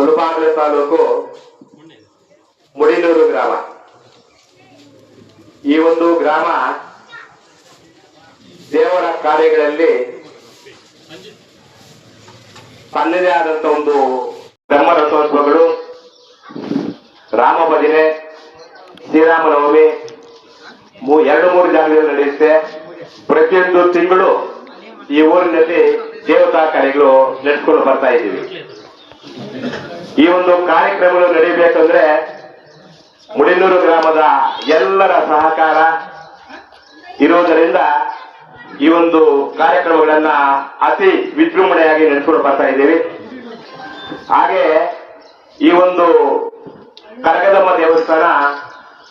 ಮುಳಬಾಗಿಲು ತಾಲೂಕು ಮುಡಿನೂರು ಗ್ರಾಮ. ಈ ಒಂದು ಗ್ರಾಮ ದೇವರ ಕಾರ್ಯಗಳಲ್ಲಿ ತನ್ನದೇ ಆದಂತ ಒಂದು ಬ್ರಹ್ಮ ರಥೋತ್ಸವಗಳು, ರಾಮ ಭಜನೆ, ಶ್ರೀರಾಮನವಮಿ 2-3 ಜಾಗದಲ್ಲಿ ನಡೆಯುತ್ತೆ. ಪ್ರತಿಯೊಂದು ತಿಂಗಳು ಈ ಊರಿನಲ್ಲಿ ದೇವತಾ ಕಾರ್ಯಗಳು ನಡೆಸ್ಕೊಂಡು ಬರ್ತಾ ಇದ್ದೀವಿ. ಈ ಒಂದು ಕಾರ್ಯಕ್ರಮಗಳು ನಡೀಬೇಕಂದ್ರೆ ಮುಡಿನೂರು ಗ್ರಾಮದ ಎಲ್ಲರ ಸಹಕಾರ ಇರುವುದರಿಂದ ಈ ಒಂದು ಕಾರ್ಯಕ್ರಮಗಳನ್ನ ಅತಿ ವಿಜೃಂಭಣೆಯಾಗಿ ನಡೆಸ್ಕೊಂಡು ಬರ್ತಾ ಇದ್ದೀವಿ. ಹಾಗೆ ಈ ಒಂದು ಕರಗದಮ್ಮ ದೇವಸ್ಥಾನ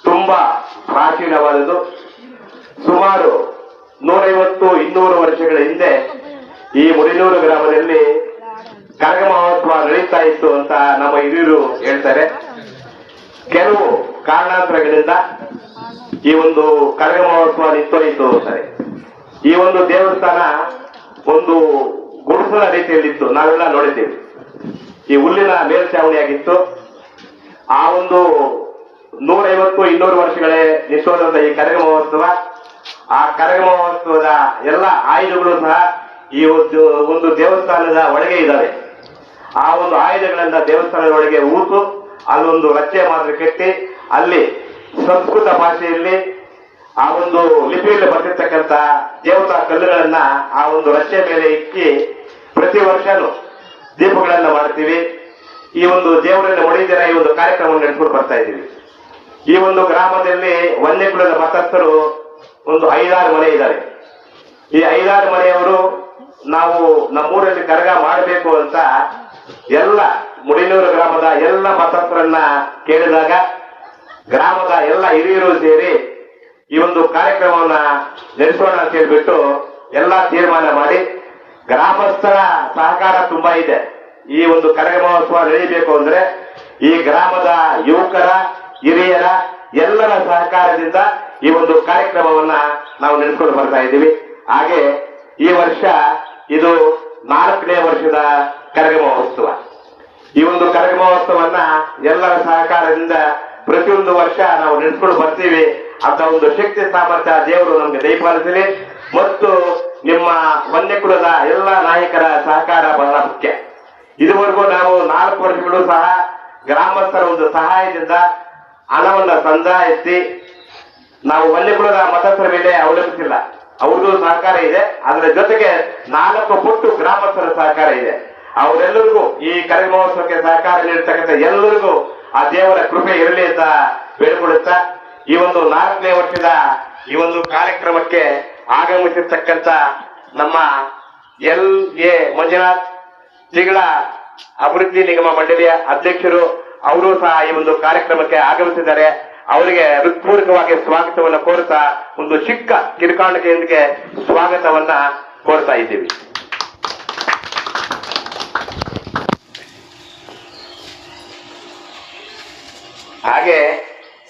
ತುಂಬಾ ಪ್ರಾಚೀನವಾದದ್ದು. ಸುಮಾರು 150-200 ವರ್ಷಗಳ ಹಿಂದೆ ಈ ಮುಡಿನೂರು ಗ್ರಾಮದಲ್ಲಿ ಕರಗ ಮಹೋತ್ಸವ ನಡೀತಾ ಇತ್ತು ಅಂತ ನಮ್ಮ ಹಿರಿಯರು ಹೇಳ್ತಾರೆ. ಕೆಲವು ಕಾರಣಾಂತರಗಳಿಂದ ಈ ಒಂದು ಕರಗ ಮಹೋತ್ಸವ ನಿಂತೋಯಿತು ಅಂತಾರೆ. ಈ ಒಂದು ದೇವಸ್ಥಾನ ಒಂದು ಗುಡಿಸಲ ರೀತಿಯಲ್ಲಿತ್ತು, ನಾವೆಲ್ಲ ನೋಡಿದ್ದೇವೆ. ಈ ಹುಲ್ಲಿನ ಮೇಲ್ಛಾವಣಿಯಾಗಿತ್ತು. ಆ ಒಂದು 150-200 ವರ್ಷಗಳೇ ನಿಂತೋದಂತ ಈ ಕರಗ ಮಹೋತ್ಸವ, ಆ ಕರಗ ಮಹೋತ್ಸವದ ಎಲ್ಲ ಆಯುಧಗಳು ಸಹ ಈ ಒಂದು ದೇವಸ್ಥಾನದ ಒಳಗೆ ಇದ್ದಾವೆ. ಆ ಒಂದು ಆಯುಧಗಳನ್ನ ದೇವಸ್ಥಾನದ ಒಳಗೆ ಊತು ಅಲ್ಲೊಂದು ರಚ್ಚೆ ಮಾತ್ರ ಕಟ್ಟಿ ಅಲ್ಲಿ ಸಂಸ್ಕೃತ ಭಾಷೆಯಲ್ಲಿ ಆ ಒಂದು ಲಿಪಿಯಲ್ಲಿ ಬರ್ತಿರ್ತಕ್ಕಂಥ ದೇವತಾ ಕಲ್ಲುಗಳನ್ನ ಆ ಒಂದು ರಚ್ಚೆ ಮೇಲೆ ಇಕ್ಕಿ ಪ್ರತಿ ವರ್ಷನೂ ದೀಪಗಳನ್ನ ಮಾಡ್ತೀವಿ. ಈ ಒಂದು ದೇವರನ್ನ ಒಡೆದಿರ ಈ ಒಂದು ಕಾರ್ಯಕ್ರಮವನ್ನು ನಡೆಸ್ಕೊಂಡು ಬರ್ತಾ ಇದ್ದೀವಿ. ಈ ಒಂದು ಗ್ರಾಮದಲ್ಲಿ ವನ್ಯಕುಲದ ಮತಸ್ಥರು ಒಂದು 5-6 ಮನೆ ಇದ್ದಾರೆ. ಈ 5-6 ಮನೆಯವರು ನಾವು ನಮ್ಮೂರಲ್ಲಿ ಕರಗ ಮಾಡಬೇಕು ಅಂತ ಎಲ್ಲ ಮುಡಿನೂರು ಗ್ರಾಮದ ಎಲ್ಲ ಮತಸ್ಥರನ್ನ ಕೇಳಿದಾಗ ಗ್ರಾಮದ ಎಲ್ಲ ಹಿರಿಯರು ಸೇರಿ ಈ ಒಂದು ಕಾರ್ಯಕ್ರಮವನ್ನ ನಡೆಸೋಣ ಅಂತ ಹೇಳ್ಬಿಟ್ಟು ಎಲ್ಲ ತೀರ್ಮಾನ ಮಾಡಿ, ಗ್ರಾಮಸ್ಥರ ಸಹಕಾರ ತುಂಬಾ ಇದೆ. ಈ ಒಂದು ಕರಗ ಮಹೋತ್ಸವ ನಡೆಯಬೇಕು ಅಂದ್ರೆ ಈ ಗ್ರಾಮದ ಯುವಕರ, ಹಿರಿಯರ ಎಲ್ಲರ ಸಹಕಾರದಿಂದ ಈ ಒಂದು ಕಾರ್ಯಕ್ರಮವನ್ನ ನಾವು ನಡೆಸ್ಕೊಂಡು ಬರ್ತಾ ಇದ್ದೀವಿ. ಹಾಗೆ ಈ ವರ್ಷ ಇದು 4ನೇ ವರ್ಷದ ಕರಗ ಮಹೋತ್ಸವ. ಈ ಒಂದು ಕರಗ ಮಹೋತ್ಸವನ್ನ ಎಲ್ಲರ ಸಹಕಾರದಿಂದ ಪ್ರತಿಯೊಂದು ವರ್ಷ ನಾವು ನಡೆಸ್ಕೊಂಡು ಬರ್ತೀವಿ ಅಂತ ಒಂದು ಶಕ್ತಿ ಸಾಮರ್ಥ್ಯ ದೇವರು ನಮ್ಗೆ ದಯಪಾಲಿಸಲಿ. ಮತ್ತು ನಿಮ್ಮ ವನ್ಯಕುಲದ ಎಲ್ಲ ನಾಯಕರ ಸಹಕಾರ ಬಹಳ ಮುಖ್ಯ. ಇದುವರೆಗೂ ನಾವು 4 ವರ್ಷಗಳು ಸಹ ಗ್ರಾಮಸ್ಥರ ಒಂದು ಸಹಾಯದಿಂದ ಹಣವನ್ನ ಸಂದಾಯಿಸಿ ನಾವು ವನ್ಯಕುಲದ ಮತಸ್ಥರ ಮೇಲೆ ಅವಲಂಬಿಸಿಲ್ಲ. ಅವ್ರದ್ದು ಸಹಕಾರ ಇದೆ, ಅದರ ಜೊತೆಗೆ 4 ಪಟ್ಟು ಗ್ರಾಮಸ್ಥರ ಸಹಕಾರ ಇದೆ. ಅವರೆಲ್ಲರಿಗೂ ಈ ಕರಗ ಮಹೋತ್ಸವಕ್ಕೆ ಸಹಕಾರ ನೀಡತಕ್ಕಂಥ ಎಲ್ಲರಿಗೂ ಆ ದೇವರ ಕೃಪೆ ಇರಲಿ ಅಂತ ಬೇಡಿಕೊಳ್ಳುತ್ತಾ ಈ ಒಂದು 4ನೇ ವರ್ಷದ ಈ ಒಂದು ಕಾರ್ಯಕ್ರಮಕ್ಕೆ ಆಗಮಿಸಿರ್ತಕ್ಕಂಥ ನಮ್ಮ LA ಮಂಜುನಾಥ್ ತಿಗಳ ಅಭಿವೃದ್ಧಿ ನಿಗಮ ಮಂಡಳಿಯ ಅಧ್ಯಕ್ಷರು, ಅವರು ಸಹ ಈ ಒಂದು ಕಾರ್ಯಕ್ರಮಕ್ಕೆ ಆಗಮಿಸಿದ್ದಾರೆ. ಅವರಿಗೆ ಹೃತ್ಪೂರ್ವಕವಾಗಿ ಸ್ವಾಗತವನ್ನು ಕೋರುತ್ತಾ ಒಂದು ಚಿಕ್ಕ ಕಿರುಕಾಣಿಕೆಯೊಂದಿಗೆ ಸ್ವಾಗತವನ್ನ ಕೋರ್ತಾ ಇದ್ದೀವಿ. ಹಾಗೆ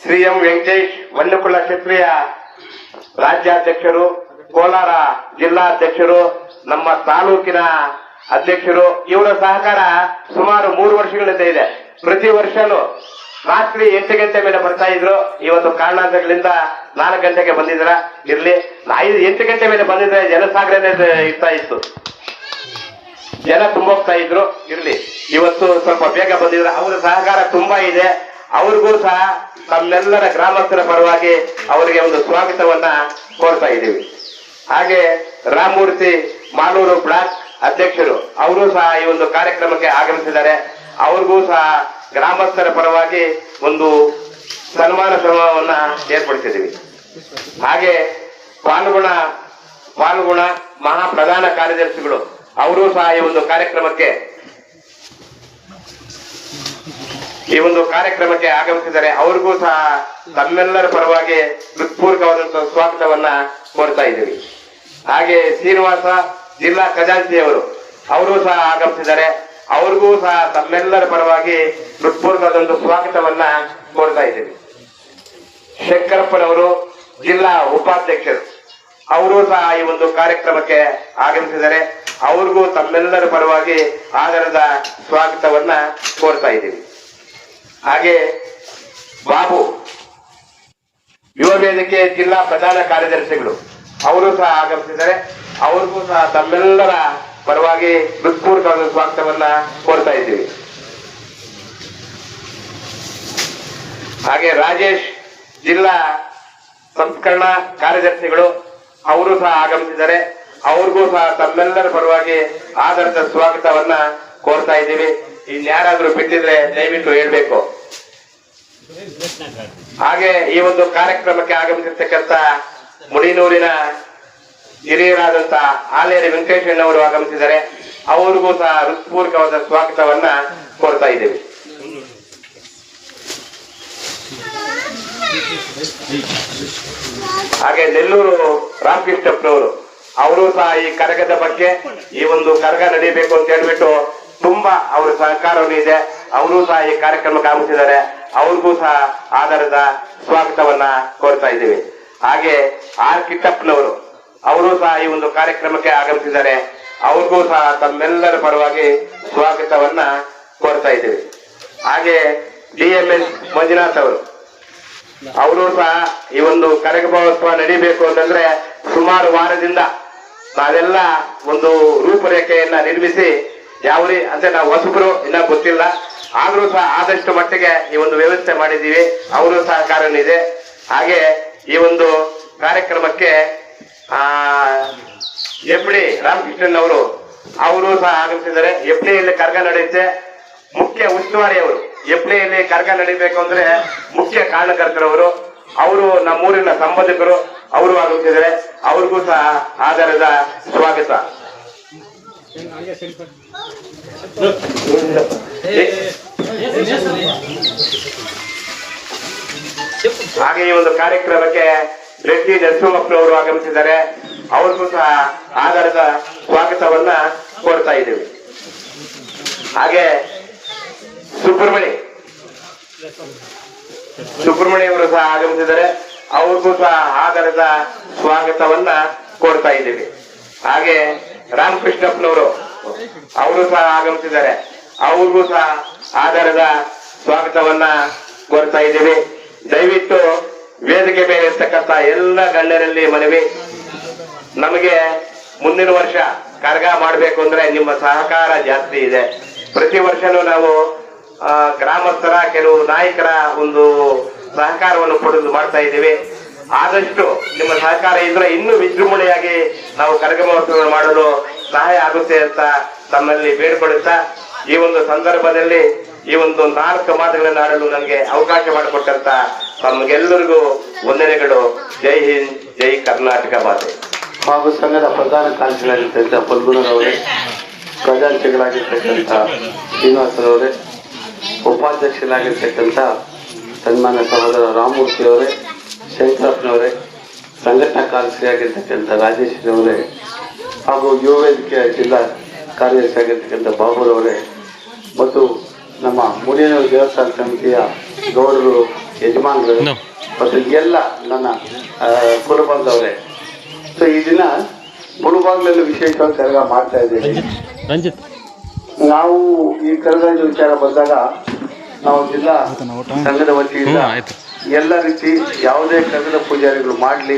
ಶ್ರೀ ಎಂ ವೆಂಕಟೇಶ್ ವನ್ಯಕುಲ ಕ್ಷತ್ರಿಯ ರಾಜ್ಯಾಧ್ಯಕ್ಷರು, ಕೋಲಾರ ಜಿಲ್ಲಾಧ್ಯಕ್ಷರು, ನಮ್ಮ ತಾಲೂಕಿನ ಅಧ್ಯಕ್ಷರು, ಇವರ ಸಹಕಾರ ಸುಮಾರು 3 ವರ್ಷಗಳಿಂದ ಇದೆ. ಪ್ರತಿ ವರ್ಷನೂ ರಾತ್ರಿ 8 ಗಂಟೆ ಮೇಲೆ ಬರ್ತಾ ಇದ್ರು. ಇವತ್ತು ಕಾರಣಾಂತರಗಳಿಂದ 4 ಗಂಟೆಗೆ ಬಂದಿದ್ರ. ಇರ್ಲಿ, 8 ಗಂಟೆ ಮೇಲೆ ಬಂದಿದ್ರೆ ಜನಸಾಗರನೇ ಇರ್ತಾ ಇತ್ತು, ಜನ ತುಂಬೋಗ್ತಾ ಇದ್ರು. ಇರ್ಲಿ, ಇವತ್ತು ಸ್ವಲ್ಪ ಬೇಗ ಬಂದಿದ್ರೆ ಅವರ ಸಹಕಾರ ತುಂಬಾ ಇದೆ. ಅವ್ರಿಗೂ ಸಹ ನಮ್ಮೆಲ್ಲರ ಗ್ರಾಮಸ್ಥರ ಪರವಾಗಿ ಅವರಿಗೆ ಒಂದು ಸ್ವಾಗತವನ್ನ ಕೋರ್ತಾ ಇದ್ದೀವಿ. ಹಾಗೆ ರಾಮಮೂರ್ತಿ ಮಾಲೂರು ಬ್ಲಾಕ್ ಅಧ್ಯಕ್ಷರು, ಅವರು ಸಹ ಈ ಒಂದು ಕಾರ್ಯಕ್ರಮಕ್ಕೆ ಆಗಮಿಸಿದ್ದಾರೆ. ಅವ್ರಿಗೂ ಸಹ ಗ್ರಾಮಸ್ಥರ ಪರವಾಗಿ ಒಂದು ಸನ್ಮಾನ ಸಮಾವನ್ನ ಏರ್ಪಡಿಸಿದ್ದೀವಿ. ಹಾಗೆ ಪಾಲ್ಗುಣ ಮಹಾ ಪ್ರಧಾನ ಕಾರ್ಯದರ್ಶಿಗಳು, ಅವರು ಸಹ ಈ ಒಂದು ಕಾರ್ಯಕ್ರಮಕ್ಕೆ ಆಗಮಿಸಿದ್ದಾರೆ. ಅವ್ರಿಗೂ ಸಹ ತಮ್ಮೆಲ್ಲರ ಪರವಾಗಿ ಹೃತ್ಪೂರ್ವಕವಾದಂತಹ ಸ್ವಾಗತವನ್ನ ಕೋರ್ತಾ ಇದ್ದೀವಿ. ಹಾಗೆ ಶ್ರೀನಿವಾಸ ಜಿಲ್ಲಾ ಖಜಾಂಚಿಯವರು, ಅವರು ಸಹ ಆಗಮಿಸಿದ್ದಾರೆ. ಅವ್ರಿಗೂ ಸಹ ತಮ್ಮೆಲ್ಲರ ಪರವಾಗಿ ಹೃತ್ಪೂರ್ವಕವಾದಂತಹ ಸ್ವಾಗತವನ್ನ ಕೋರ್ತಾ ಇದ್ದೀವಿ. ಶಂಕರಪ್ಪನವರು ಜಿಲ್ಲಾ ಉಪಾಧ್ಯಕ್ಷರು, ಅವರು ಸಹ ಈ ಒಂದು ಕಾರ್ಯಕ್ರಮಕ್ಕೆ ಆಗಮಿಸಿದ್ದಾರೆ. ಅವ್ರಿಗೂ ತಮ್ಮೆಲ್ಲರ ಪರವಾಗಿ ಆದರದ ಸ್ವಾಗತವನ್ನ ಕೋರ್ತಾ ಇದ್ದೀವಿ. ಹಾಗೆ ಬಾಬು ಯುವ ವೇದಿಕೆ ಜಿಲ್ಲಾ ಪ್ರಧಾನ ಕಾರ್ಯದರ್ಶಿಗಳು ಅವರು ಸಹ ಆಗಮಿಸಿದ್ದಾರೆ. ಅವ್ರಿಗೂ ಸಹ ತಮ್ಮೆಲ್ಲರ ಪರವಾಗಿ ಹೃತ್ಪೂರ್ವಕವಾದ ಸ್ವಾಗತವನ್ನ ಕೋರ್ತಾ ಇದ್ದೀವಿ. ಹಾಗೆ ರಾಜೇಶ್ ಜಿಲ್ಲಾ ಸಂಸ್ಕರಣಾ ಕಾರ್ಯದರ್ಶಿಗಳು ಅವರು ಸಹ ಆಗಮಿಸಿದ್ದಾರೆ. ಅವ್ರಿಗೂ ಸಹ ತಮ್ಮೆಲ್ಲರ ಪರವಾಗಿ ಆದರದ ಸ್ವಾಗತವನ್ನ ಕೋರ್ತಾ ಇದ್ದೀವಿ. ಇನ್ಯಾರಾದ್ರೂ ಬಿಟ್ಟಿದ್ರೆ ದಯವಿಟ್ಟು ಹೇಳ್ಬೇಕು. ಹಾಗೆ ಈ ಒಂದು ಕಾರ್ಯಕ್ರಮಕ್ಕೆ ಆಗಮಿಸಿರ್ತಕ್ಕಂಥ ಮುಡಿನೂರಿನ ಹಿರಿಯರಾದಂತ ಆಲೇರಿ ವೆಂಕಟೇಶಣ್ಣವರು ಆಗಮಿಸಿದ್ದಾರೆ. ಅವ್ರಿಗೂ ಸಹ ಹೃತ್ಪೂರ್ವಕವಾದ ಸ್ವಾಗತವನ್ನ ಕೋರ್ತಾ ಇದ್ದೀವಿ. ಹಾಗೆ ನೆಲ್ಲೂರು ರಾಮಕೃಷ್ಣಪ್ಪನವರು ಅವರು ಸಹ ಈ ಕರಗದ ಬಗ್ಗೆ ಈ ಒಂದು ಕರಗ ನಡೀಬೇಕು ಅಂತ ಹೇಳ್ಬಿಟ್ಟು ತುಂಬಾ ಅವರ ಸಹಕಾರವೂ ಇದೆ. ಅವರು ಸಹ ಈ ಕಾರ್ಯಕ್ರಮಕ್ಕೆ ಆಗಮಿಸಿದ್ದಾರೆ. ಅವ್ರಿಗೂ ಸಹ ಆಧಾರದ ಸ್ವಾಗತವನ್ನ ಕೋರ್ತಾ ಇದ್ದೀವಿ. ಹಾಗೆ ಆರ್ ಕಿಟ್ಟಪ್ಪನವರು ಅವರು ಸಹ ಈ ಒಂದು ಕಾರ್ಯಕ್ರಮಕ್ಕೆ ಆಗಮಿಸಿದ್ದಾರೆ. ಅವ್ರಿಗೂ ಸಹ ತಮ್ಮೆಲ್ಲರ ಪರವಾಗಿ ಸ್ವಾಗತವನ್ನ ಕೋರ್ತಾ ಇದ್ದೀವಿ. ಹಾಗೆ DMS ಮಂಜುನಾಥ್ ಅವರು ಸಹ ಈ ಒಂದು ಕರಗ ಮಹೋತ್ಸವ ನಡೀಬೇಕು ಅಂತಂದ್ರೆ ಸುಮಾರು ವಾರದಿಂದ ನಾವೆಲ್ಲ ಒಂದು ರೂಪರೇಖೆಯನ್ನ ನಿರ್ಮಿಸಿ ಯಾವ ಅಂದ್ರೆ ನಾವು ಹೊಸಬರು ಇನ್ನ ಗೊತ್ತಿಲ್ಲ, ಆದ್ರೂ ಸಹ ಆದಷ್ಟು ಮಟ್ಟಿಗೆ ಈ ಒಂದು ವ್ಯವಸ್ಥೆ ಮಾಡಿದ್ದೀವಿ. ಅವರು ಸಹಕಾರ ಇದೆ. ಹಾಗೆ ಈ ಒಂದು ಕಾರ್ಯಕ್ರಮಕ್ಕೆ ಎಫ್ಡಿ ರಾಮಕೃಷ್ಣನ್ ಅವರು ಸಹ ಆಗಮಿಸಿದ್ದಾರೆ. ಎಫ್ಡಿಯಲ್ಲಿ ಕರಗ ನಡೆಯುತ್ತೆ. ಮುಖ್ಯ ಉಸ್ತುವಾರಿ ಅವರು ಎಫ್ಡಿಯಲ್ಲಿ ಕರಗ ನಡೀಬೇಕು ಅಂದ್ರೆ ಮುಖ್ಯ ಕಾರಣಕರ್ತರವರು. ಅವರು ನಮ್ಮೂರಿನ ಸಂಬಂಧಿಕರು, ಅವರು ಆಗಮಿಸಿದ್ದಾರೆ. ಅವ್ರಿಗೂ ಸಹ ಆಧಾರದ ಸ್ವಾಗತ. ಹಾಗೆ ಈ ಒಂದು ಕಾರ್ಯಕ್ರಮಕ್ಕೆ ರೆಡ್ಡಿ ನರಸಿಂಹಪ್ಪನವರು ಆಗಮಿಸಿದ್ದಾರೆ. ಅವ್ರಿಗೂ ಸಹ ಆಧಾರದ ಸ್ವಾಗತವನ್ನ ಕೋರ್ತಾ ಇದ್ದೀವಿ. ಹಾಗೆ ಸುಬ್ರಹ್ಮಣ್ಯ ಅವರು ಸಹ ಆಗಮಿಸಿದ್ದಾರೆ. ಅವ್ರಿಗೂ ಸಹ ಆಧಾರದ ಸ್ವಾಗತವನ್ನ ಕೋರ್ತಾ ಇದ್ದೀವಿ. ಹಾಗೆ ರಾಮಕೃಷ್ಣಪ್ಪನವರು ಅವರು ಸಹ ಆಗಮಿಸಿದ್ದಾರೆ. ಅವ್ರಿಗೂ ಸಹ ಆಧಾರದ ಸ್ವಾಗತವನ್ನ ಕೋರ್ತಾ ಇದ್ದೀವಿ. ದಯವಿಟ್ಟು ವೇದಿಕೆ ಮೇಲೆ ಇರ್ತಕ್ಕಂಥ ಎಲ್ಲ ಗಣ್ಯರಲ್ಲಿ ಮನವಿ, ನಮಗೆ ಮುಂದಿನ ವರ್ಷ ಕರಗ ಮಾಡಬೇಕು ಅಂದ್ರೆ ನಿಮ್ಮ ಸಹಕಾರ ಜಾಸ್ತಿ ಇದೆ. ಪ್ರತಿ ವರ್ಷನೂ ನಾವು ಗ್ರಾಮಸ್ಥರ ಕೆಲವು ನಾಯಕರ ಒಂದು ಸಹಕಾರವನ್ನು ಪಡೆದು ಮಾಡ್ತಾ ಇದ್ದೀವಿ. ಆದಷ್ಟು ನಿಮ್ಮ ಸಹಕಾರ ಇದ್ರೆ ಇನ್ನೂ ವಿಜೃಂಭಣೆಯಾಗಿ ನಾವು ಕರಗ ಮಹೋತ್ಸವ ಮಾಡಲು ಸಹಾಯ ಆಗುತ್ತೆ ಅಂತ ತಮ್ಮಲ್ಲಿ ಬೇಡಿಕೊಳ್ಳುತ್ತಾ, ಈ ಒಂದು ಸಂದರ್ಭದಲ್ಲಿ ಈ ಒಂದು 4 ಮಾತುಗಳನ್ನು ಆಡಲು ನನಗೆ ಅವಕಾಶ ಮಾಡಿಕೊಟ್ಟಂತ ತಮಗೆಲ್ಲರಿಗೂ ವಂದನೆಗಳು. ಜೈ ಹಿಂದ್, ಜೈ ಕರ್ನಾಟಕ ಮಾತೆ. ಹಾಗೂ ಸಂಘದ ಪ್ರಧಾನ ಕಾರ್ಯದರ್ಶಿಗಳಾಗಿರ್ತಕ್ಕಂಥ ಪಲ್ಗುಣರವರೇ, ಖಜಾಂಚಿಗಳಾಗಿರ್ತಕ್ಕಂಥ ಶ್ರೀನಿವಾಸರವರೇ, ಉಪಾಧ್ಯಕ್ಷರಾಗಿರ್ತಕ್ಕಂಥ ಸನ್ಮಾನ್ಯ ಸಹೋದರ ರಾಮಮೂರ್ತಿಯವರೇ, ಶಂಕರಪ್ಪನವರೇ, ಸಂಘಟನಾ ಕಾರ್ಯದರ್ಶಿಯಾಗಿರ್ತಕ್ಕಂಥ ರಾಜೇಶ್ವರವರೇ, ಹಾಗೂ ಯುವ ವೇದಿಕೆಯ ಜಿಲ್ಲಾ ಕಾರ್ಯದರ್ಶಿಯಾಗಿರ್ತಕ್ಕಂಥ ಬಾಬುರವರೇ, ಮತ್ತು ನಮ್ಮ ಮುಡಿನೂರು ದೇವಸ್ಥಾನ ಸಮಿತಿಯ ಗೌಡರು, ಯಜಮಾನರು ಮತ್ತು ಎಲ್ಲ ನನ್ನ ಕುಲಬಾಂಧವರೇ. ಸೊ ಈ ದಿನ ಮುಳುಬಾಗ್ಲಲ್ಲಿ ವಿಶೇಷವಾಗಿ ಕರಗ ಮಾಡ್ತಾ ಇದ್ದೇವೆ. ನಾವು ಈ ಕರಗದ ವಿಚಾರ ಬಂದಾಗ ನಾವು ಜಿಲ್ಲಾ ಸಂಘದ ವತಿಯಿಂದ ಎಲ್ಲ ರೀತಿ ಯಾವುದೇ ಕರಗದ ಪೂಜಾರಿಗಳು ಮಾಡಲಿ,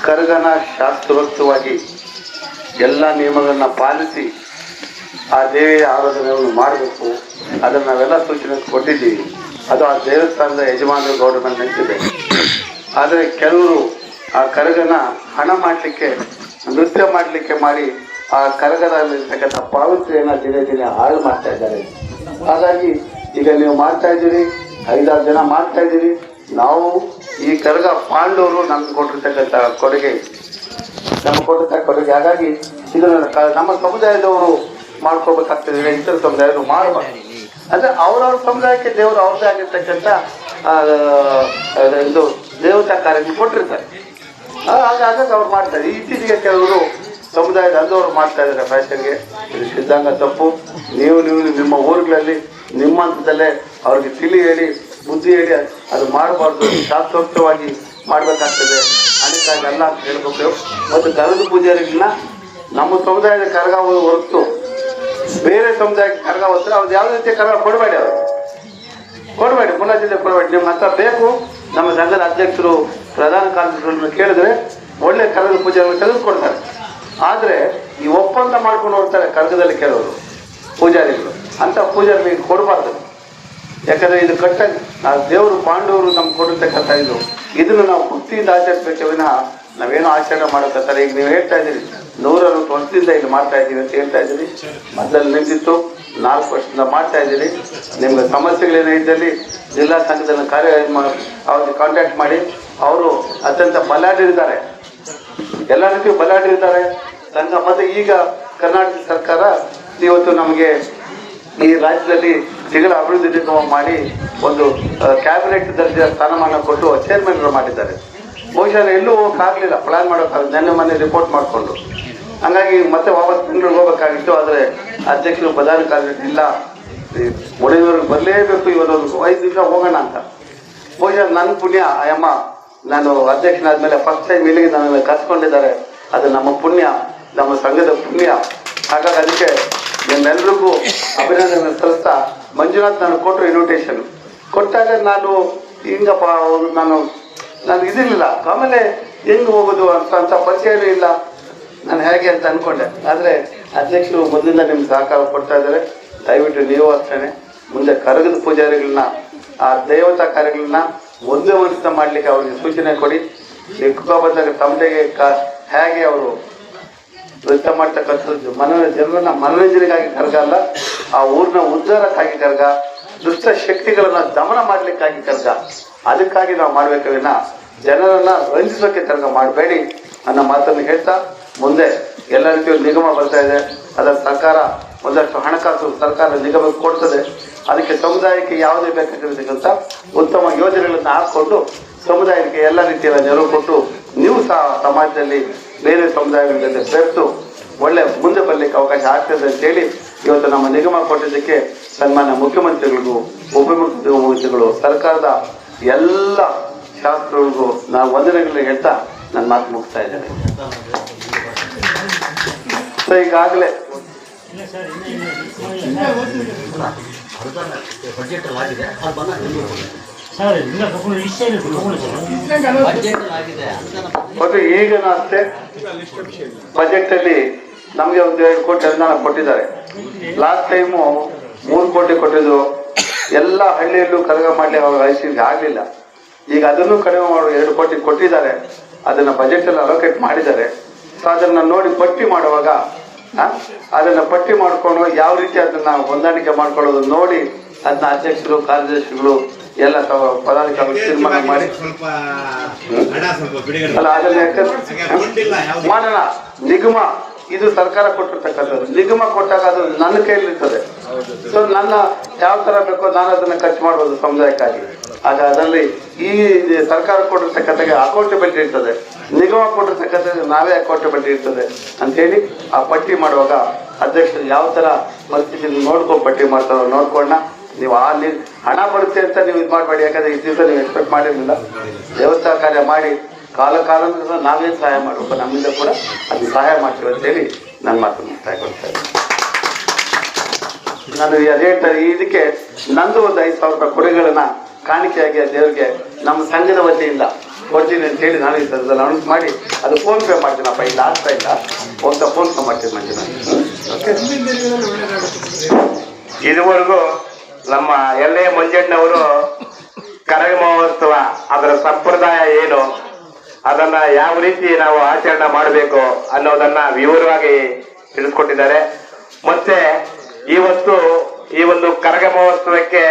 ಕರಗನ ಶಾಸ್ತ್ರೋಕ್ತವಾಗಿ ಎಲ್ಲ ನಿಯಮಗಳನ್ನ ಪಾಲಿಸಿ ಆ ದೇವಿಯ ಆರಾಧನೆಯನ್ನು ಮಾಡಬೇಕು. ಅದನ್ನು ನಾವೆಲ್ಲ ಸೂಚನೆ ಕೊಟ್ಟಿದ್ದೀವಿ. ಅದು ಆ ದೇವಸ್ಥಾನದ ಯಜಮಾನರು ಗೌಡರ ಮೇಲೆ ನಿಂತಿದೆ. ಆದರೆ ಕೆಲವರು ಆ ಕರಗನ ಹಣ ಮಾಡಲಿಕ್ಕೆ, ನೃತ್ಯ ಮಾಡಲಿಕ್ಕೆ ಮಾಡಿ ಆ ಕರಗದಲ್ಲಿರ್ತಕ್ಕಂಥ ಪಾವಿತ್ರ್ಯನ ದಿನೇ ದಿನೇ ಹಾಳು ಮಾಡ್ತಾ ಇದ್ದಾರೆ. ಹಾಗಾಗಿ ಈಗ ನೀವು ಮಾಡ್ತಾ ಇದ್ದೀರಿ, 5-6 ಜನ ಮಾಡ್ತಾ ಇದ್ದೀರಿ. ನಾವು ಈ ಕರಗ ಪಾಂಡವರು ನಮ್ಗೆ ಕೊಟ್ಟಿರ್ತಕ್ಕಂಥ ಕೊಡುಗೆ. ಹಾಗಾಗಿ ಇದನ್ನು ನಮ್ಮ ಸಮುದಾಯದವರು ಮಾಡ್ಕೋಬೇಕಾಗ್ತದೆ, ಇತರ ಸಮುದಾಯದವರು ಮಾಡಬಾರ್ದು. ಅಂದರೆ ಅವರವ್ರ ಸಮುದಾಯಕ್ಕೆ ದೇವರು ಅವ್ರದ್ದೇ ಆಗಿರ್ತಕ್ಕಂಥ ಇದು ದೇವತಾ ಕಾರ್ಯ ಕೊಟ್ಟಿರ್ತಾರೆ. ಹಾಗಾಗಿ ಅವ್ರು ಮಾಡ್ತಾರೆ. ಇತ್ತೀಚೆಗೆ ಕೆಲವರು ಸಮುದಾಯದ ಅಂದವರು ಮಾಡ್ತಾ ಇದ್ದಾರೆ ಫ್ಯಾಷನ್ಗೆ. ಇದು ಸಿದ್ಧಾಂಗ ತಪ್ಪು. ನೀವು ನಿಮ್ಮ ಊರುಗಳಲ್ಲಿ ನಿಮ್ಮ ಹಂತದಲ್ಲೇ ಅವ್ರಿಗೆ ತಿಳಿ ಹೇಳಿ, ಬುದ್ಧಿ ಹೇಳಿ ಅದು ಮಾಡಬಾರ್ದು. ಶಾಸ್ತ್ರೋಕ್ತವಾಗಿ ಮಾಡಬೇಕಾಗ್ತದೆ. ಅದಕ್ಕಾಗಿ ಎಲ್ಲ ಹೇಳ್ಬೇಕು. ಮತ್ತು ಗರುಡ ಪೂಜಾರಿಗಳನ್ನ ನಮ್ಮ ಸಮುದಾಯದ ಕರಗ ಹೊರತು ಬೇರೆ ಸಮುದಾಯಕ್ಕೆ ಕರಗ ಹೋದ್ರೆ ಅವ್ರು ಯಾವುದೇ ರೀತಿಯ ಕರಗ ಕೊಡಬೇಡಿ, ಅವರು ಕೊಡಬೇಡಿ, ಮುಲಾಜಿಲ್ಲೆ ಕೊಡಬೇಡಿ. ನಿಮ್ಮ ಹತ್ರ ಬೇಕು, ನಮ್ಮ ಸಂಘದ ಅಧ್ಯಕ್ಷರು ಪ್ರಧಾನ ಕಾರ್ಯದರ್ಶಿಗಳನ್ನು ಕೇಳಿದ್ರೆ ಒಳ್ಳೆ ಕರಗದ ಪೂಜೆಗಳನ್ನು ತೆಗೆದುಕೊಡ್ತಾರೆ. ಆದರೆ ಈ ಒಪ್ಪಂದ ಮಾಡ್ಕೊಂಡು ಹೋಗ್ತಾರೆ ಕರಗದಲ್ಲಿ ಕೆಲವರು ಪೂಜಾರಿಗಳು, ಅಂತ ಪೂಜಾರಿಗೆ ಕೊಡಬಾರ್ದು. ಯಾಕಂದ್ರೆ ಇದು ಕಟ್ಟ ದೇವರು ಪಾಂಡವರು ನಮ್ಗೆ ಕೊಡಿರ್ತಕ್ಕಂಥ ಇದನ್ನು ನಾವು ಭಕ್ತಿಯಿಂದ ಆಚರಿಸಬೇಕೆ ವಿನಃ ನಾವೇನೋ ಆಚರಣೆ ಮಾಡೋಕ್ಕಂತಾರೆ. ಈಗ ನೀವು ಹೇಳ್ತಾ ಇದ್ದೀರಿ 160 ವರ್ಷದಿಂದ ಇಲ್ಲಿ ಮಾಡ್ತಾ ಇದ್ದೀವಿ ಅಂತ ಹೇಳ್ತಾ ಇದ್ದೀರಿ. ಮೊದಲು ನಿಂತಿತ್ತು 4 ವರ್ಷದಿಂದ ಮಾಡ್ತಾ ಇದ್ದೀರಿ. ನಿಮ್ಗೆ ಸಮಸ್ಯೆಗಳೇನೋ ಇದ್ದಲ್ಲಿ ಜಿಲ್ಲಾ ಸಂಘದಲ್ಲಿ ಅವ್ರಿಗೆ ಕಾಂಟ್ಯಾಕ್ಟ್ ಮಾಡಿ. ಅವರು ಅತ್ಯಂತ ಬಲಾಢ್ಯರಿದ್ದಾರೆ, ಎಲ್ಲ ರೀತಿಯೂ ಬಲಾಢ್ಯರಿದ್ದಾರೆ ಸಂಘ. ಮತ್ತೆ ಈಗ ಕರ್ನಾಟಕ ಸರ್ಕಾರ ಇವತ್ತು ನಮಗೆ ಈ ರಾಜ್ಯದಲ್ಲಿ ಜಿಗಳ ಅಭಿವೃದ್ಧಿ ನಿಗಮ ಮಾಡಿ ಒಂದು ಕ್ಯಾಬಿನೆಟ್ ದರ್ಜೆಯ ಸ್ಥಾನಮಾನ ಕೊಟ್ಟು ಚೇರ್ಮನ್ ಮಾಡಿದ್ದಾರೆ. ಬಹುಶಃ ಎಲ್ಲೂ ಹೋಗೋಕ್ಕಾಗಲಿಲ್ಲ, ಪ್ಲಾನ್ ಮಾಡೋಕ್ಕಾಗಲಿಲ್ಲ, ನೆನ್ನೆ ಮೊನ್ನೆ ರಿಪೋರ್ಟ್ ಮಾಡಿಕೊಂಡು. ಹಂಗಾಗಿ ಮತ್ತೆ ವಾಪಸ್ ಬೆಂಗಳೂರಿಗೆ ಹೋಗ್ಬೇಕಾಗಿತ್ತು. ಆದರೆ ಅಧ್ಯಕ್ಷರು ಪ್ರಧಾನ ಕಾರ್ಯದರ್ಶಿ ಇಲ್ಲ, ಒಡೆಯವ್ರಿಗೆ ಬರಲೇಬೇಕು, ಇವರೊಂದು 5 ನಿಮಿಷ ಹೋಗೋಣ ಅಂತ. ಬಹುಶಃ ನನ್ನ ಪುಣ್ಯ ಅಯ್ಯಮ್ಮ, ನಾನು ಅಧ್ಯಕ್ಷನಾದ್ಮೇಲೆ ಫಸ್ಟ್ ಟೈಮ್ ಇಲ್ಲಿಗೆ ನನ್ನನ್ನು ಕರ್ಸ್ಕೊಂಡಿದ್ದಾರೆ. ಅದು ನಮ್ಮ ಪುಣ್ಯ, ನಮ್ಮ ಸಂಘದ ಪುಣ್ಯ. ಹಾಗಾಗಿ ಅದಕ್ಕೆ ನಿಮ್ಮೆಲ್ಲರಿಗೂ ಅಭಿನಂದನೆ ಸಲ್ಲಿಸ್ತಾ, ಮಂಜುನಾಥ್ ನನಗೆ ಕೊಟ್ಟರು ಇನ್ವಿಟೇಷನ್. ಕೊಟ್ಟಾಗ ನಾನು ಹಿಂಗಪ್ಪ ನಾನು ಇದಿರಲಿಲ್ಲ, ಆಮೇಲೆ ಹೆಂಗೆ ಹೋಗೋದು ಅಂತ ಪರಿಚಯನೂ ಇಲ್ಲ ನಾನು ಹೇಗೆ ಅಂತ ಅಂದ್ಕೊಂಡೆ. ಆದರೆ ಅಧ್ಯಕ್ಷರು ಮೊದಲಿಂದ ನಿಮ್ಗೆ ಸಹಕಾರ ಕೊಡ್ತಾ ಇದ್ದಾರೆ. ದಯವಿಟ್ಟು ನೀವು ಅಷ್ಟೇ ಮುಂದೆ ಕರಗದ ಪೂಜಾರಿಗಳನ್ನ, ಆ ದೇವತಾ ಕಾರ್ಯಗಳನ್ನ ಒಂದೇ ವರ್ಷ ಮಾಡಲಿಕ್ಕೆ ಅವ್ರಿಗೆ ಸೂಚನೆ ಕೊಡಿ. ನೀವು ಬಂದಾಗ ತಮ್ಮಟೆಗೆ ಹೇಗೆ ಅವರು ನೃತ್ಯ ಮಾಡ್ತಕ್ಕಂಥದ್ದು ಜನರನ್ನ ಮನೋರಂಜನೆಗಾಗಿ ಕರಗ ಅಲ್ಲ, ಆ ಊರಿನ ಉದ್ಧಾರಕ್ಕಾಗಿ ಕರಗ, ದುಷ್ಟ ಶಕ್ತಿಗಳನ್ನ ದಮನ ಮಾಡ್ಲಿಕ್ಕಾಗಿ ಕರಗ. ಅದಕ್ಕಾಗಿ ನಾವು ಮಾಡ್ಬೇಕು ವಿನ ಜನರನ್ನ ರಂಜಿಸೋಕೆ ಕರಗ ಮಾಡಬೇಡಿ ಅನ್ನೋ ಮಾತನ್ನು ಹೇಳ್ತಾ, ಮುಂದೆ ಎಲ್ಲ ರೀತಿಯ ನಿಗಮ ಬರ್ತಾ ಇದೆ. ಅದರ ಸರ್ಕಾರ ಒಂದಷ್ಟು ಹಣಕಾಸು ಸರ್ಕಾರ ನಿಗಮಕ್ಕೆ ಕೊಡ್ತದೆ. ಅದಕ್ಕೆ ಸಮುದಾಯಕ್ಕೆ ಯಾವುದೇ ಬೇಕಾಗಿರ್ತಕ್ಕಂಥ ಉತ್ತಮ ಯೋಜನೆಗಳನ್ನು ಹಾಕ್ಕೊಂಡು ಸಮುದಾಯಕ್ಕೆ ಎಲ್ಲ ರೀತಿಯ ನೆರವು ಕೊಟ್ಟು ನೀವು ಸಹ ಸಮಾಜದಲ್ಲಿ ಬೇರೆ ಸಮುದಾಯಗಳ ಜೊತೆ ಬೆರೆತು ಒಳ್ಳೆ ಮುಂದೆ ಬರಲಿಕ್ಕೆ ಅವಕಾಶ ಆಗ್ತದೆ ಅಂತೇಳಿ ಇವತ್ತು ನಮ್ಮ ನಿಗಮ ಕೊಟ್ಟಿದ್ದಕ್ಕೆ ಸನ್ಮಾನ್ಯ ಮುಖ್ಯಮಂತ್ರಿಗಳಿಗೂ ಉಪಮುಖ್ಯಮಂತ್ರಿಗಳು ಸರ್ಕಾರದ ಎಲ್ಲ ಶಾಸಕರಿಗೂ ನಾವು ವಂದನೆಗಳನ್ನ ಹೇಳ್ತಾ ನನ್ನ ಮಾತು ಮುಗಿಸ್ತಾ ಇದ್ದೇನೆ. ಈಗಾಗಲೇ ಮತ್ತು ಈಗನೂ ಅಷ್ಟೇ ಬಜೆಟ್ ಅಲ್ಲಿ ನಮಗೆ ಒಂದು 2 ಕೋಟಿ ಅನುದಾನ ಕೊಟ್ಟಿದ್ದಾರೆ. ಲಾಸ್ಟ್ ಟೈಮು 3 ಕೋಟಿ ಕೊಟ್ಟಿದ್ರು. ಎಲ್ಲ ಹಳ್ಳಿಯಲ್ಲೂ ಕರಗ ಮಾಡಲಿ ಅವ್ರ ಐಸಿಗೆ ಆಗಲಿಲ್ಲ. ಈಗ ಅದನ್ನು ಕಡಿಮೆ ಮಾಡುವ 2 ಕೋಟಿ ಕೊಟ್ಟಿದ್ದಾರೆ. ಅದನ್ನ ಬಜೆಟ್ ಅಲ್ಲಿ ಅಲೋಕೇಟ್ ಮಾಡಿದ್ದಾರೆ. ಸೊ ಅದನ್ನ ನೋಡಿ ಪಟ್ಟಿ ಮಾಡುವಾಗ ಅದನ್ನ ಪಟ್ಟಿ ಮಾಡ್ಕೊಂಡು ಯಾವ ರೀತಿ ಅದನ್ನ ಹೊಂದಾಣಿಕೆ ಮಾಡ್ಕೊಳ್ಳೋದು ನೋಡಿ ಅದನ್ನ ಅಧ್ಯಕ್ಷರು ಕಾರ್ಯದರ್ಶಿಗಳು ಎಲ್ಲ ಪದಾಧಿಕಾರಿಗಳು ತೀರ್ಮಾನ ಮಾಡಿ ಅಲ್ಲ ಅದನ್ನ ಮಾಡೋಣ. ನಿಗಮ ಇದು ಸರ್ಕಾರ ಕೊಟ್ಟಿರ್ತಕ್ಕಂಥದ್ದು. ನಿಗಮ ಕೊಟ್ಟಾಗ ಅದು ನನ್ನ ಕೈಯಲ್ಲಿರ್ತದೆ. ಸೊ ನನ್ನ ಯಾವ ತರ ಬೇಕೋ ನಾನು ಅದನ್ನ ಖರ್ಚು ಮಾಡ್ಬೋದು ಸಮುದಾಯಕ್ಕಾಗಿ. ಆಗ ಅದರಲ್ಲಿ ಈ ಸರ್ಕಾರ ಕೊಟ್ಟಿರ್ತಕ್ಕಂಥ ಅಕೌಂಟಬಿಲಿಟಿ ಇರ್ತದೆ, ನಿಗಮ ಕೊಟ್ಟಿರ್ತಕ್ಕಂಥ ನಾವೇ ಅಕೌಂಟಬಿಲಿಟಿ ಇರ್ತದೆ ಅಂತೇಳಿ ಆ ಪಟ್ಟಿ ಮಾಡುವಾಗ ಅಧ್ಯಕ್ಷರು ಯಾವ ತರ ಪರಿಸ್ಥಿತಿ ನೋಡ್ಕೊಂಡು ಪಟ್ಟಿ ಮಾಡ್ತಾರೋ ನೋಡ್ಕೊಂಡ. ನೀವು ಹಣ ಬರುತ್ತೆ ಅಂತ ನೀವು ಇದು ಮಾಡಬೇಡಿ. ಯಾಕಂದ್ರೆ ಈ ದಿವಸ ನೀವು ಎಕ್ಸ್ಪೆಕ್ಟ್ ಮಾಡಿರಲಿಲ್ಲ. ದೇವಸ್ಥಾನ ಕಾರ್ಯ ಮಾಡಿ ಕಾಲ ನಾವೇನು ಸಹಾಯ ಮಾಡಬೇಕು, ನಮ್ಮಿಂದ ಕೂಡ ಅದು ಸಹಾಯ ಮಾಡ್ತೀವಿ ಅಂತೇಳಿ ನನ್ನ ಮಾತನ್ನು ಮುಕ್ತಾಯಗೊಳಿಸ್ತಾ ಇದ್ದೀನಿ. ನಾನು ಹೇಳ್ತಾರೆ ಇದಕ್ಕೆ ನಂದು ಒಂದು 5,000 ರೂಪಾಯಿ ಕೊಡುಗೆಗಳನ್ನ ಕಾಣಿಕೆಯಾಗಿ ದೇವರಿಗೆ ನಮ್ಮ ಸಂಘದ ವತಿಯಿಂದ ಕೊಡ್ತೀನಿ ಅಂತೇಳಿ ನಾನು ಈ ಸಂದರ್ಭದಲ್ಲಿ ಅನೌನ್ಸ್ ಮಾಡಿ ಅದು ಫೋನ್ ಪೇ ಮಾಡ್ತೀನಪ್ಪ. ಇಲ್ಲ ಆಗ್ತಾ ಇಲ್ಲ ಹೋಗ್ತಾ ಫೋನ್ ಪೇ ಮಾಡ್ತೀನಿ ಮಂಜುನಾಥ್. ಇದುವರೆಗೂ ನಮ್ಮ ಎಲ್.ಎ. ಮಂಜಣ್ಣವರು ಕರಗ ಮಹೋತ್ಸವ ಅದರ ಸಂಪ್ರದಾಯ ಏನು, ಅದನ್ನ ಯಾವ ರೀತಿ ನಾವು ಆಚರಣೆ ಮಾಡಬೇಕು ಅನ್ನೋದನ್ನ ವಿವರವಾಗಿ ತಿಳಿಸ್ಕೊಟ್ಟಿದ್ದಾರೆ. ಮತ್ತೆ ಇವತ್ತು ಈ ಒಂದು ಕರಗ ಮಹೋತ್ಸವಕ್ಕೆ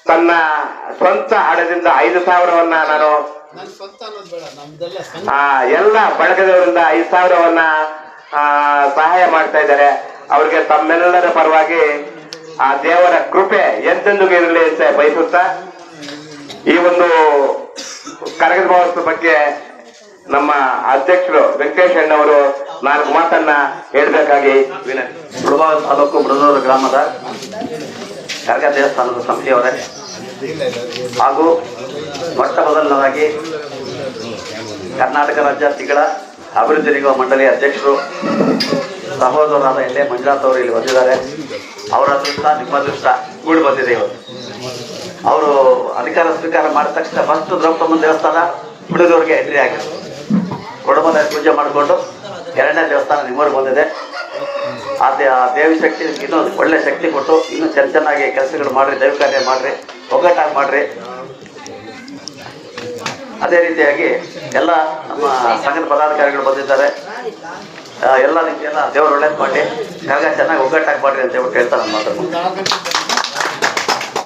ತನ್ನ ಸ್ವಂತ ಹಣದಿಂದ 5,000ವನ್ನ ನಾನು ಎಲ್ಲ ಬಳಗದವರಿಂದ 5,000ವನ್ನ ಸಹಾಯ ಮಾಡ್ತಾ ಇದ್ದಾರೆ. ಅವ್ರಿಗೆ ತಮ್ಮೆಲ್ಲರ ಪರವಾಗಿ ಆ ದೇವರ ಕೃಪೆ ಎಂದೆಂದಿಗೂ ಇರಲಿ ಅಂತ ಬಯಸುತ್ತಾ ಈ ಒಂದು ಕರಗದ ಮಹೋತ್ಸವ ಬಗ್ಗೆ ನಮ್ಮ ಅಧ್ಯಕ್ಷರು ವೆಂಕಟೇಶ್ ಅಣ್ಣವರು 4 ಮಾತನ್ನ ಹೇಳ್ಬೇಕಾಗಿ ವಿನಂತಿ. ಮುಳಬಾಗ ತಾಲೂಕು ಬುಡದೂರು ಗ್ರಾಮದ ಕರಗ ದೇವಸ್ಥಾನದ ಸಮಿತಿಯವರೇ ಹಾಗೂ ಮೊಟ್ಟ ಮೊದಲನೇದಾಗಿ ಕರ್ನಾಟಕ ರಾಜ್ಯ ತಿಗಳ ಅಭಿವೃದ್ಧಿ ನಿಗಮ ಮಂಡಳಿ ಅಧ್ಯಕ್ಷರು ಸಹೋದರರಾದ ಎಲ್ ಎ ಮಂಜುನಾಥ್ ಅವರು ಇಲ್ಲಿ ಬಂದಿದ್ದಾರೆ. ಅವರ ಅದೃಷ್ಟ ನಿಮ್ಮ ಅದೃಷ್ಟ ಕೂಡಿ ಬಂದಿದೆ ಇವತ್ತು. ಅವರು ಅಧಿಕಾರ ಸ್ವೀಕಾರ ಮಾಡಿದ ತಕ್ಷಣ ಫಸ್ಟ್ ದ್ರೌಪದಮ್ಮ ದೇವಸ್ಥಾನ ಹುಡುಗರಿಗೆ ಎಂಟ್ರಿ ಆಗಿದೆ. ಕೊಡಮದ ಪೂಜೆ ಮಾಡಿಕೊಂಡು ಎರಡನೇ ದೇವಸ್ಥಾನ ನಿಮ್ಮೂರಿಗೆ ಬಂದಿದೆ. ಆ ದೇವಿ ಶಕ್ತಿ ಇನ್ನೂ ಒಳ್ಳೆ ಶಕ್ತಿ ಕೊಟ್ಟು ಇನ್ನೂ ಚೆನ್ನಾಗಿ ಕೆಲಸಗಳು ಮಾಡಿರಿ, ದೈವ ಕಾರ್ಯ ಮಾಡಿರಿ, ಒಗ್ಗಟ್ಟಾಗಿ ಮಾಡಿರಿ. ಅದೇ ರೀತಿಯಾಗಿ ಎಲ್ಲ ನಮ್ಮ ಸಂಘದ ಪದಾಧಿಕಾರಿಗಳು ಬಂದಿದ್ದಾರೆ. ಎಲ್ಲ ನಿಮಗೆಲ್ಲ ದೇವರು ಒಳ್ಳೇದು ಮಾಡಿ ಚೆನ್ನಾಗಿ ಒಗ್ಗಟ್ಟಾಗಿ ಮಾಡಿರಿ ಅಂತ ಹೇಳ್ಬಿಟ್ಟು ಹೇಳ್ತಾರೆ. ನಮ್ಮ ಮಾತನ್ನು